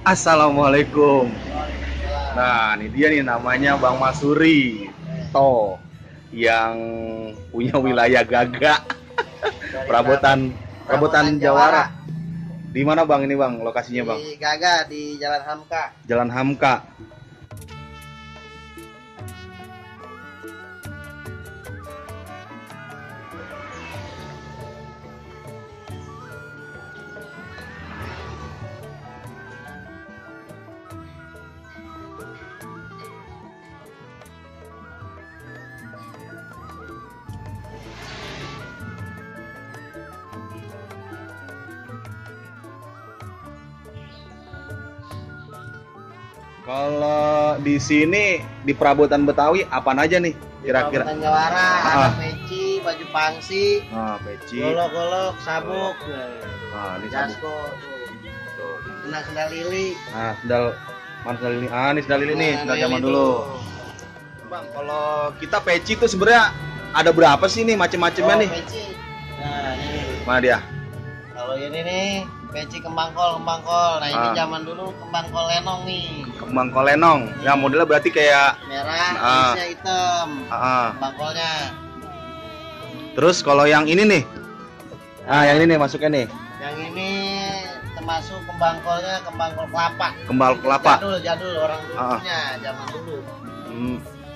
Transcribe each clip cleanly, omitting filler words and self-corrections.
Assalamualaikum. Nah, ini dia nih namanya Bang Masuri Toh yang punya wilayah Gagak. Perabotan Jawara. Di mana Bang ini Bang lokasinya Bang? Di Gagak di Jalan Hamka. Jalan Hamka. Kalau di sini di perabotan Betawi apaan aja nih kira-kira? Perabotan Jawara, ada peci, baju pangsi, Peci. golok-golok, sabuk, Ini sabuk. jasko, sendal lili. Nah, mana sendal lili? Ini sendal lili nih, sendal zaman dulu. Bang, kalau kita peci itu sebenarnya ada berapa sih nih macam-macamnya nih? Peci. Nah, ini. Mana dia? Kalau ini nih peci kembang kol. Nah, ini zaman dulu kembang kol lenong nih. Kembang kol lenong. Ya, modelnya berarti kayak merah, isinya hitam. Kembang kolnya. Terus kalau yang ini nih. Yang ini nih masuknya nih. Yang ini termasuk kembang kolnya kembang kol kelapa. Kembang kelapa. Jadul orang dulunya, zaman dulu.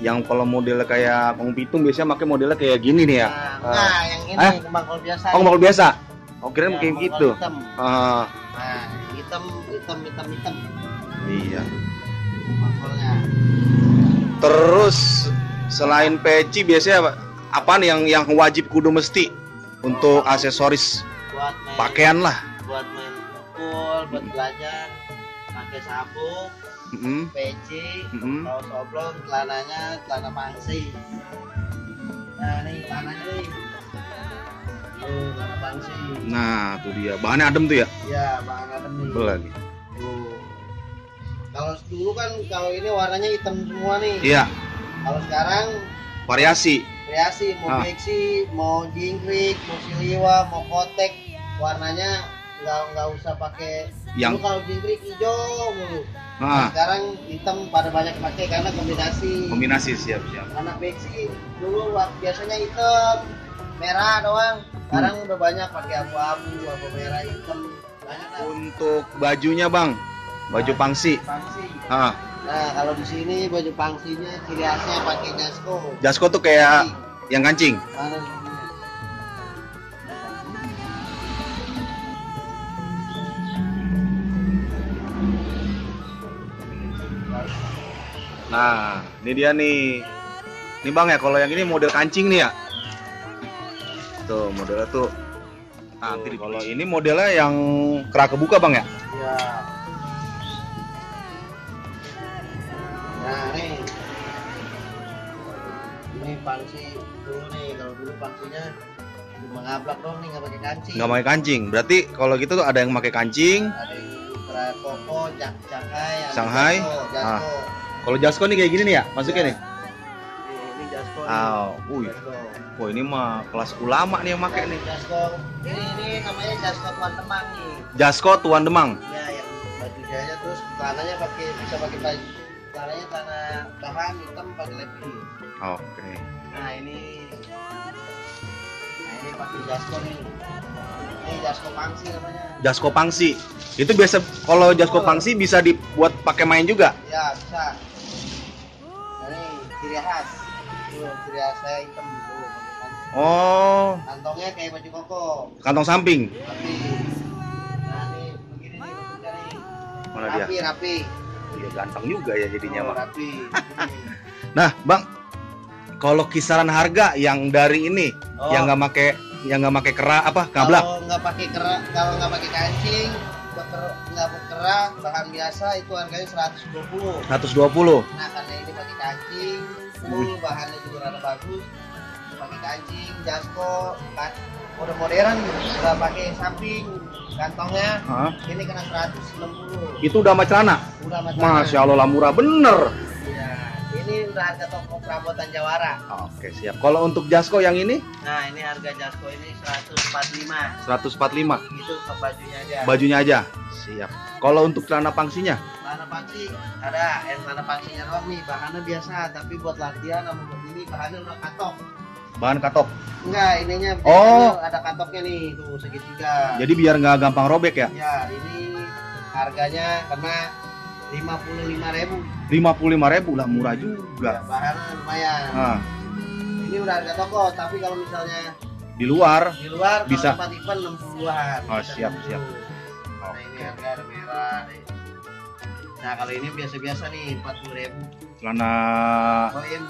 Yang kalau modelnya kayak Pang Pitung biasanya pakai modelnya kayak gini nih ya. Nah, yang ini kembang kol biasa. Oh, kembang kol biasa. Oh, kirain kayak gitu. Hitam. Nah, hitam. Iya. Kembang kolnya. Terus selain peci biasanya apa nih yang wajib kudu mesti untuk aksesoris buat pakaian lah? Buat main pukul, buat belajar, pakai sabuk, peci, kaos oblong, celananya celana pangsi. Nah, ini celananya nih. Celana pangsi. Nah, tuh dia. Bahannya adem tuh ya? Iya, bahan adem nih. Betul lagi. Kalau dulu kan kalau ini warnanya hitam semua nih. Iya. Kalau sekarang variasi mau beksi, mau jingkrik, mau siliwa, mau kotek, warnanya nggak usah pakai. Yang dulu kalau jingkrik hijau mulu. Sekarang hitam pada banyak pakai karena kombinasi siap. Karena beksi dulu biasanya hitam, merah doang. Sekarang udah banyak pakai abu-abu, merah, hitam. Banyak lah. Untuk bajunya Bang, baju pangsi. Nah, kalau di sini baju pangsinya ciri khasnya pakai jasko. Jasko tuh kayak yang kancing. Mana Nah, ini dia nih. Nih Bang ya, kalau yang ini model kancing nih ya. Tuh, modelnya tuh. Nanti kalau ini modelnya yang kerak kebuka Bang ya? Iya. Nah, ini pangsi dulu nih. Kalau dulu pangsinya cuma ngablak dong nih, nggak pakai kancing. Nggak pakai kancing. Berarti kalau gitu tuh ada yang pakai kancing. Ada yang ultra koko, Shanghai. Jasko. Kalau jasko nih kayak gini nih ya, masuknya nih. Ini jasko. Wah, ini mah kelas ulama nih yang pakai nih. Jasko. Ini namanya jasko Tuan Demang nih. Jasko Tuan Demang. Ya, yang baju jaya terus celananya bisa pakai baju. Celananya celana bahan hitam pakai levis. Oke. Nah, ini pakai jasko nih. Ini jasko pangsi namanya. Jasko pangsi. Itu biasa kalau jasko pangsi bisa dibuat pakai main juga? Ya, bisa. Ini ciri khas. Ciri khas saya hitam dulu. Oh. Kantongnya kayak baju koko. Kantong samping. Rapi. Nah, nih begini nih bentuknya nih. Mana dia? Rapi. Iya, ganteng juga ya jadinya, Bang. Rapi. Nah, Bang, kalau kisaran harga yang dari ini yang nggak pakai kerak ngablak? Kalau nggak pakai kancing, nggak berkerak, bahan biasa itu harganya 120. 120. Nah, karena ini pakai kancing, bahannya juga rada bagus. Pakai kancing, jasko, mode modern, udah pakai samping, kantongnya. Ini kena 160. Itu udah sama celana? Udah sama celana. Masya Allah, murah bener. Iya, ini udah harga toko perabotan Jawara. Oke, siap. Kalau untuk jasko yang ini? Nah, ini harga jasko ini 145. 145. Itu ke bajunya aja. Bajunya aja. Siap. Kalau untuk celana pangsinya? Celana pangsi ada, yang celana pangsinya doang nih, bahannya biasa, tapi buat latihan sama buat ini bahannya udah katok. Bahan katok? Enggak, ininya ada katoknya nih, tuh segitiga. Jadi biar nggak gampang robek ya? Ya, ini harganya kena 55.000. 55.000 lah, murah juga. Ya, bahannya lumayan. Nah. Ini udah harga toko, tapi kalau misalnya di luar bisa tempat event 60-an. Oh, siap. Nah, ini harga ada merah nih. Nah, kalau ini biasa-biasa nih 40.000. Celana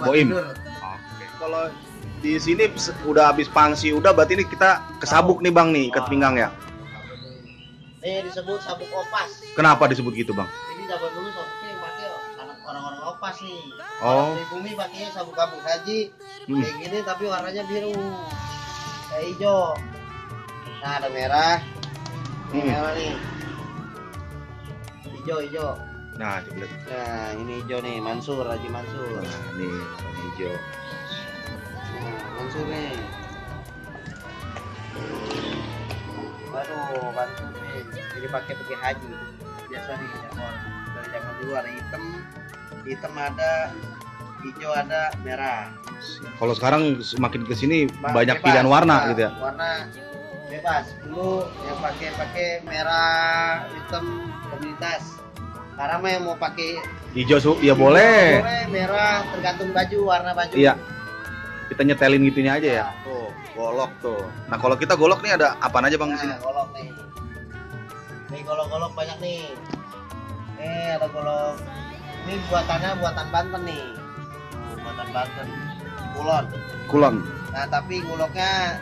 Boim. Oke. Kalau di sini udah habis pangsi, udah berarti ini kita kesabuk nih Bang nih, ikat pinggang ya. Ini disebut sabuk opas. Kenapa disebut gitu Bang? Ini zaman dulu sabuknya yang pakai orang-orang opas nih. Oh. Di bumi pakainya sabuk kampung haji. Kayak gini tapi warnanya biru. Kayak hijau. Nah, ada merah. Ini merah nih. Hijau. Nah, coba lihat. Nah, ini hijau nih, Mansur, Haji Mansur. Nah, nih warna hijau. Nah, Mansur nih. Waduh, Mansur nih. Ini pakai haji. Biasa nih, dari zaman dulu ada hitam ada, hijau ada, merah. Kalau sekarang semakin ke sini banyak Bebas, pilihan warna gitu ya. Warna bebas. Dulu yang pakai merah, hitam, komunitas. Sekarang mah yang mau pakai Hijau ya boleh. Boleh, merah tergantung baju, warna baju. Iya. Kita nyetelin gitunya aja ya. Tuh, golok tuh. Nah, kalau kita golok nih ada apaan aja Bang di sini? Golok nih. Nih golok-golok banyak nih. Ada golok. Ini buatan Banten nih. Buatan Banten. Kulon. Nah, tapi goloknya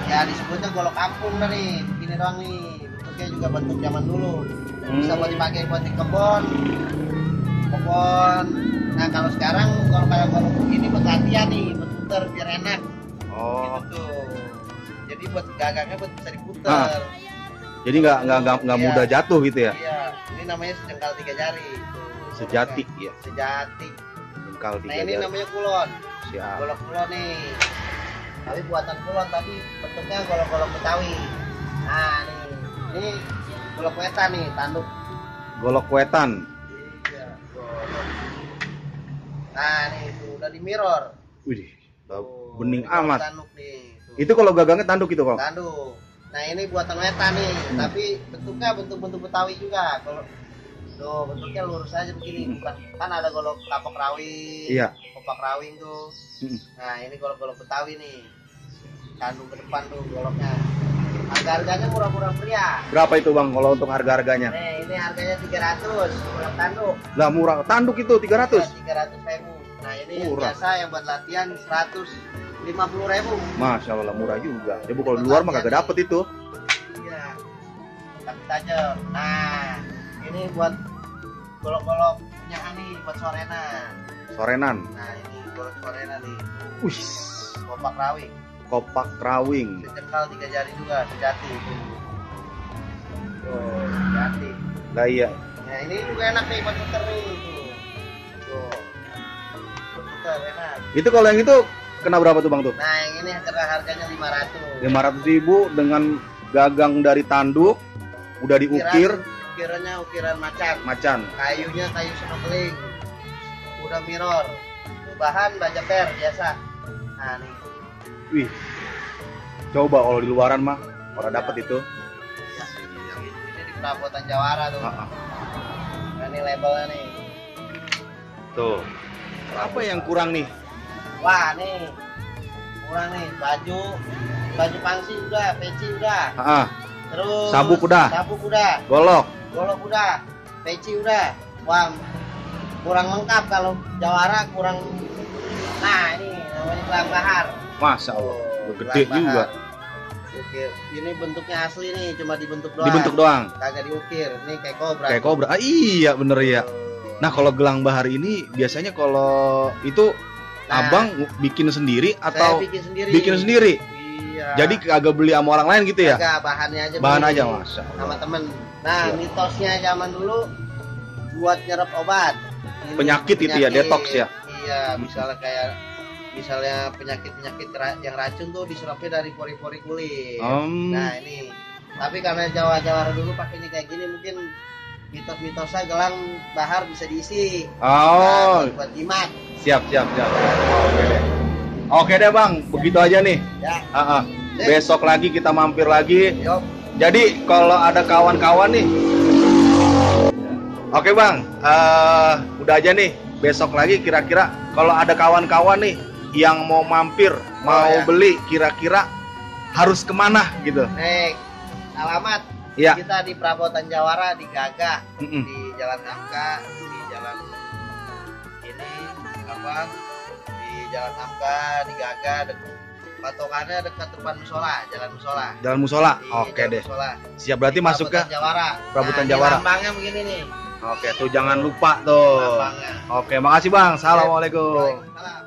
ya disebutnya golok kampung dah nih. Begini doang nih. Bentuknya juga bentuk zaman dulu. Bisa buat dipakai buat di kebon. Nah, kalau sekarang kalau kayak golok begini buat latihan nih, buat puter biar enak. Oh. Gitu tuh. Jadi buat gagangnya buat bisa diputer. Jadi nggak mudah jatuh gitu ya? Iya. Ini namanya sejengkal 3 jari. Sejati ya. Sejati. Jengkal 3 Nah, ini jari. namanya kulon. Siap. Golok kulon nih. Tapi buatan kulon tapi bentuknya golok-golok Betawi. Nah, nih. Ini golok wetan nih, tanduk. Golok wetan. Iya, golok. Nah, nih tuh udah di mirror. Wih, bening amat. Tanduk nih. Tuh. Itu kalau gagangnya tanduk itu kok? Tanduk. Nah, ini buatan wetan nih, tapi bentuknya bentuk Betawi juga. Kalau tuh bentuknya lurus aja begini, bukan kan ada golok kapok rawing. Iya. Kopak rawing tuh. Nah, ini golok-golok Betawi nih. Tanduk ke depan tuh goloknya. Harga-harganya murah-murah pria. Berapa itu Bang kalau untuk harga-harganya? Nih, ini harganya 300 golok tanduk. Lah murah, tanduk itu 300. Ya, 300.000. Nah, ini yang Murah. biasa yang buat latihan 150.000. Masya Allah murah juga. Coba kalau di luar mah kagak dapet itu. Iya. Tapi tajam. Nah, ini buat golok-golok punya nih buat Sorenan. Nah, ini golok sorena nih. Wih, Kopak rawing. kopak rawing. Sejengkal 3 jari juga, sejati. Tuh, sejati. Lah iya. Nah, ini juga enak nih buat puter nih. Tuh. Buat puter enak. Itu kalau yang itu kena berapa tuh Bang tuh? Nah, yang ini harganya 500. 500.000 dengan gagang dari tanduk, udah diukir. Ukirannya ukiran macan. Kayunya kayu snorkeling. Udah mirror. Bahan baja per biasa. Nah, nih. Wih, coba kalau di luaran mah, kalau dapet itu. Ya, ini di perabotan Jawara tuh. Nah, ini labelnya nih. Tuh. Apa yang kurang nih? Wah, nih. Kurang nih baju pangsi udah, peci udah. Terus Sabuk udah. Golok udah. Peci udah. Wah, kurang lengkap kalau Jawara kurang. Nah, ini namanya gelang bahar. Masya Allah, gede juga. Ukir. Ini bentuknya asli nih, cuma dibentuk doang. Dibentuk doang. Kagak diukir. Nih kayak kobra. Kayak kobra. Ah, iya bener ya. Nah, kalau gelang bahar ini biasanya kalau itu Abang bikin sendiri atau saya bikin sendiri? Iya. Jadi kagak beli sama orang lain gitu ya? Kagak, bahannya aja. Bahan aja, Masya Allah. Sama temen. Nah, mitosnya zaman dulu buat nyerap obat. Penyakit itu ya, detox ya? Iya, misalnya penyakit yang racun tuh diserapnya dari pori-pori kulit. Nah, ini Tapi karena Jawara dulu pakainya kayak gini, mungkin mitos-mitosnya gelang bahar bisa diisi. Oh, buat jimat. Siap. Oke deh. Oke deh Bang, begitu aja nih. Ya. Besok lagi kita mampir lagi. Yuk. Jadi kalau ada kawan-kawan nih, oke Bang, udah aja nih. Besok lagi kira-kira kalau ada kawan-kawan nih yang mau mampir, mau beli, kira-kira harus kemana gitu? Nek, alamat ya. Kita di Prabotan Jawara di Gagak, Mm-mm. di Jalan Nangka, di jalan ini apa? Di Jalan Nangka di Gagak, patokannya dekat depan musola, Jalan Musola. Jalan Musola. Di Oke Jalan deh. Musola. Siap, berarti Di masuk ke Prabotan Jawara. Prabotan Nah, Jawara. lambangnya begini nih. Oke, tuh jangan lupa tuh. Lambangnya. Oke, makasih Bang. Assalamualaikum. Waalaikumsalam.